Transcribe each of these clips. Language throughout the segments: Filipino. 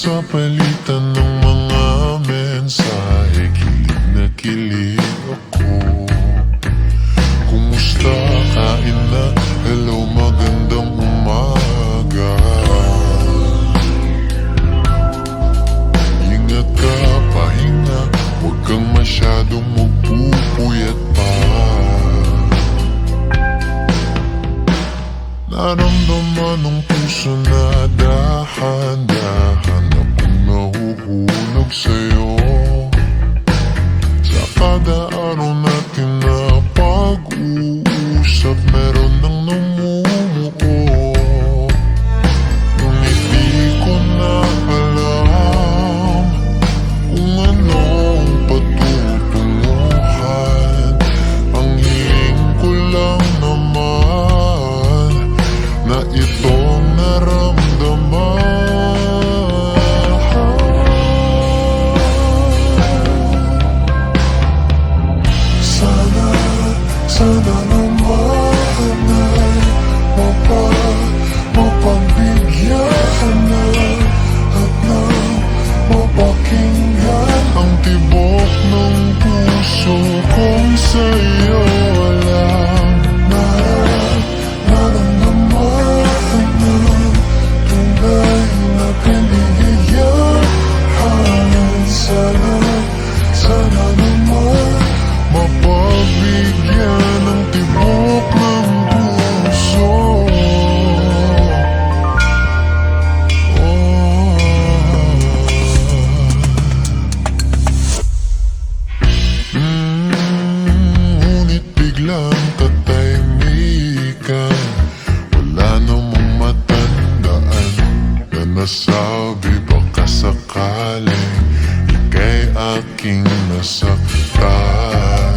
sa palitan ng mga mensahe, kilig na kilig ako. Kumusta, kain na, hello, magandang umaga. Ingat ka, pahinga, huwag kang masyadong magpupuyat pa. Naramdaman ng puso na dahan-dahan akong nahuhulog sa'yo. Sa kada araw natin na pag-uusap, meron nang namumuo. Ngunit di ko na alam kung anong patutunguhan. Ang hiling ko lang naman na itong naramdaman. Sana naman ay mapagbigyan na at nang mapakinggan ang tibok ng puso kong sa'yo lang naramdaman ng tunay na kaligayahan. Sana naman mapagbigyan ng tibok ng puso. Ngunit biglang katahimikan, wala namang matandaan na nasabi baka sakaling ika'y aking nasaktan.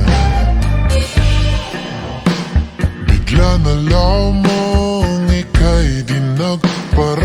Bigla na lamang ika'y di nagpara.